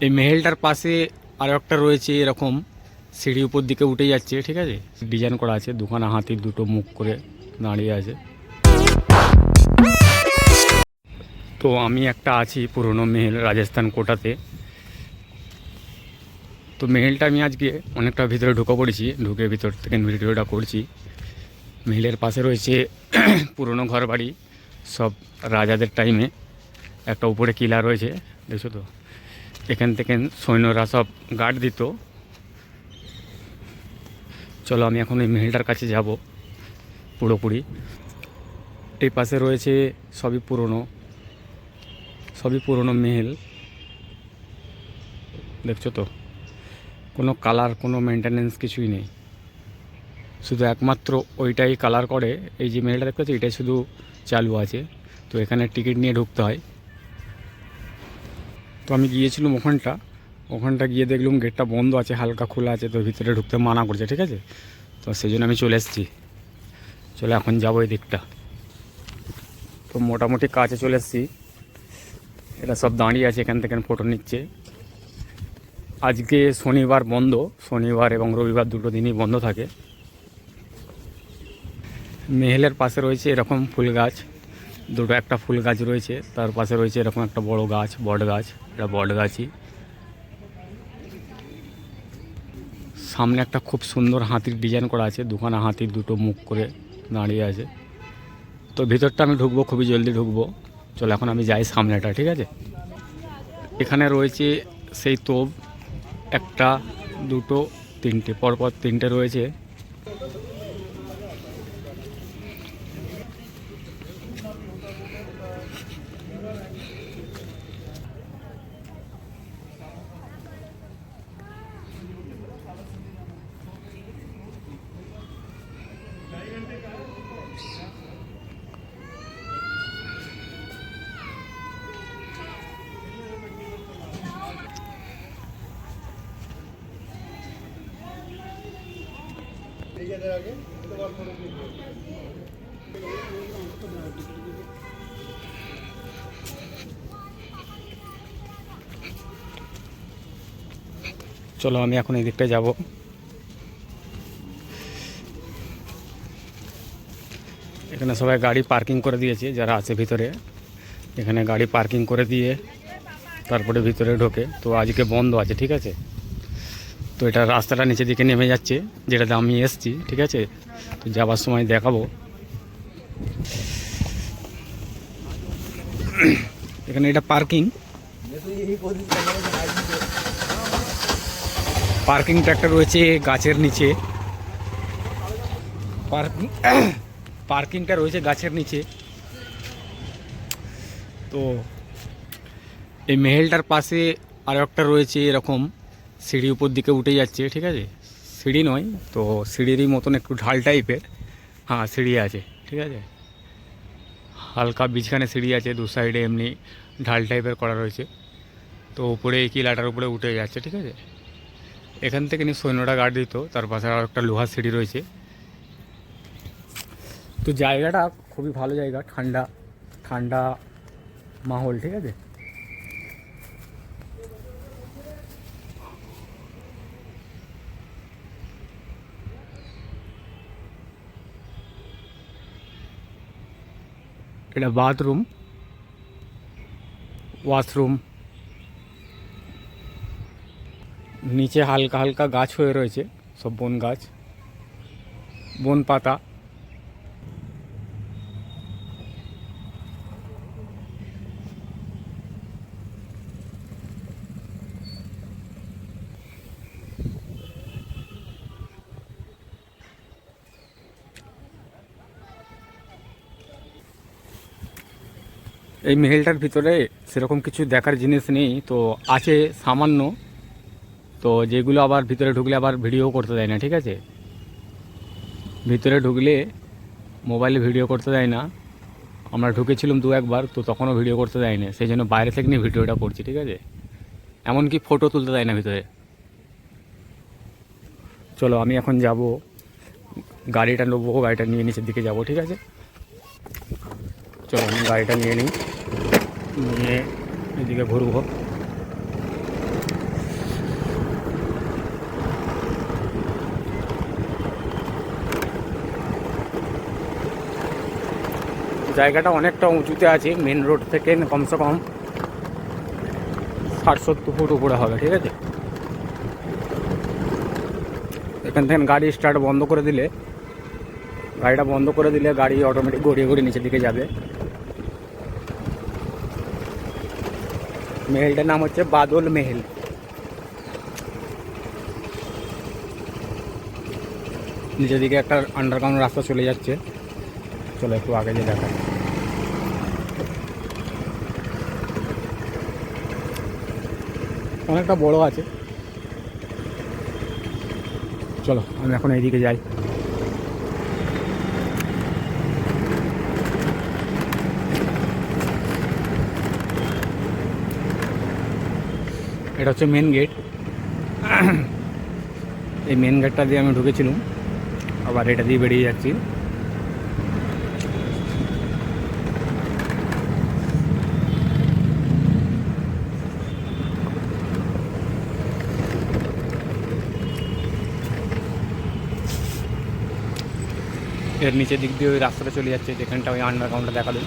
এই মেহেলটার পাশে আরও একটা রয়েছে এরকম সিঁড়ি উপর দিকে উঠে যাচ্ছে, ঠিক আছে। ডিজাইন করা আছে, দুখানা হাতির দুটো মুখ করে দাঁড়িয়ে আছে। তো আমি একটা আছি পুরনো মেহেল রাজস্থান কোটাতে। তো মেহেলটা আমি আজকে অনেকটা ভিতরে ঢুকে পড়েছি, ঢুকে ভিতর থেকে ভিডিওটা করছি। মেহেলের পাশে রয়েছে পুরনো ঘর বাড়ি, সব রাজাদের টাইমে। একটা উপরে কিলা রয়েছে, দেখছো তো। এখান থেকে সৈন্যরা সব গার্ড দিত। চলো আমি এখন এই মেহেলটার কাছে যাব পুরোপুরি। এই পাশে রয়েছে সবই পুরনো মেহেল, দেখছো তো। কোনো কালার, কোনো মেনটেনেন্স কিছুই নেই, শুধু একমাত্র ওইটাই কালার করে। এই যে মেহেলটা দেখতে পাচ্ছি, এটাই শুধু চালু আছে। তো এখানে টিকিট নিয়ে ঢুকতে হয়। তো আমি গিয়েছিলাম ওখানটা গিয়ে দেখলাম গেটটা বন্ধ আছে, হালকা খোলা আছে, তো ভিতরে ঢুকতে মানা করছে, ঠিক আছে। তো সেই জন্য আমি চলে এসেছি। চলো এখন যাবো এই দিকটা। তো মোটামুটি কাছে চলে এসেছি। এটা সব দাঁড়িয়ে আছে, এখান থেকে ফটো নিচ্ছে। আজকে শনিবার বন্ধ, শনিবার এবং রবিবার দুটো দিনই বন্ধ থাকে। মেহেলের পাশে রয়েছে এরকম ফুল গাছ দুটো, একটা ফুল গাছ রয়েছে, তার পাশে রয়েছে এরকম একটা বড় গাছ, বট গাছ। এটা বট গাছই। সামনে একটা খুব সুন্দর হাতির ডিজাইন করা আছে, দুখানা হাতির দুটো মুখ করে দাঁড়িয়ে আছে। তো ভিতরটা আমি ঢুকবো, খুবই জলদি ঢুকবো। চলো এখন আমি যাই সামনেটা, ঠিক আছে। এখানে রয়েছে সেই তোপ, একটা দুটো তিনটে, পরপর তিনটে রয়েছে। চলো আমি এখন এই দিকটা যাব। এখানে সবাই গাড়ি পার্কিং করে দিয়েছে, যারা আছে ভিতরে। এখানে গাড়ি পার্কিং করে দিয়ে তারপরে ভিতরে ঢোকে। তো আজকে বন্ধ আছে, ঠিক আছে। তো এটা রাস্তাটা নিচের দিকে নেমে যাচ্ছে, যেটাতে আমি এসছি, ঠিক আছে। তো যাবার সময় দেখাবো। এখানে এটা পার্কিংটা একটা রয়েছে গাছের নিচে। পার্কিংটা রয়েছে গাছের নিচে। তো এই মেহেলটার পাশে আরও একটা রয়েছে এরকম সিঁড়ি উপর দিকে উঠে যাচ্ছে, ঠিক আছে। সিঁড়ি নয় তো, সিঁড়িরই মতন একটু ঢাল টাইপের। হ্যাঁ, সিঁড়ি আছে, ঠিক আছে। হালকা বিছখানে সিঁড়ি আছে, দু সাইডে এমনি ঢাল টাইপের করা রয়েছে। তো উপরে এই কিলাটার উপরে উঠে যাচ্ছে, ঠিক আছে। এখান থেকে সৈন্যরা গার্ড দিত, তার পাশে আর একটা লোহার সিঁড়ি রয়েছে। তো জায়গাটা খুবই ভালো জায়গা, ঠান্ডা ঠান্ডা মাহল, ঠিক আছে। এটা বাথরুম, ওয়াশরুম। নিচে হালকা হালকা গাছ হয়ে রয়েছে, সব বন গাছ, বন পাতা। এই মেহেলটার ভিতরে সেরকম কিছু দেখার জিনিস নেই, তো আছে সামান্য। তো যেগুলো আবার ভিতরে ঢুকলে আবার ভিডিও করতে দেয় না, ঠিক আছে। ভিতরে ঢুকলে মোবাইলে ভিডিও করতে দেয় না। আমরা ঢুকেছিলাম দু একবার, তো তখনও ভিডিও করতে দেয় না, সেই জন্য বাইরে থেকে নিয়ে ভিডিওটা করছি, ঠিক আছে। এমনকি ফটো তুলতে দেয় না ভিতরে। চলো আমি এখন যাব, গাড়িটা নেবো, গাড়িটা নিয়ে নিচের দিকে যাব, ঠিক আছে। চলো আমি গাড়িটা নিয়ে নিই, নিয়ে এদিকে ঘুরবো। জায়গাটা অনেকটা উঁচুতে আছে, মেন রোড থেকে কমসে কম 60-70 ফুট উপরে হবে, ঠিক আছে। এখান থেকে গাড়ি স্টার্ট বন্ধ করে দিলে, গাড়িটা বন্ধ করে দিলে গাড়ি অটোমেটিক গড়িয়ে গড়িয়ে নিচের দিকে যাবে। মেহেলটার নাম হচ্ছে বাদল মেহেল। নিচের দিকে একটা আন্ডারগ্রাউন্ড রাস্তা চলে যাচ্ছে, চলো একটু আগে যে দেখা। অনেকটা বড় আছে, চলো আমি এখন এইদিকে যাই। এটা হচ্ছে মেন গেট। এই মেন গেটটা দিয়ে আমি ঢুকেছিলাম, আবার এটা দিয়ে বেরিয়ে যাচ্ছি। এর নিচের দিক দিয়ে ওই রাস্তাটা চলে যাচ্ছে, যেখানটা ওই আন্ডারগ্রাউন্ডটা দেখালেন।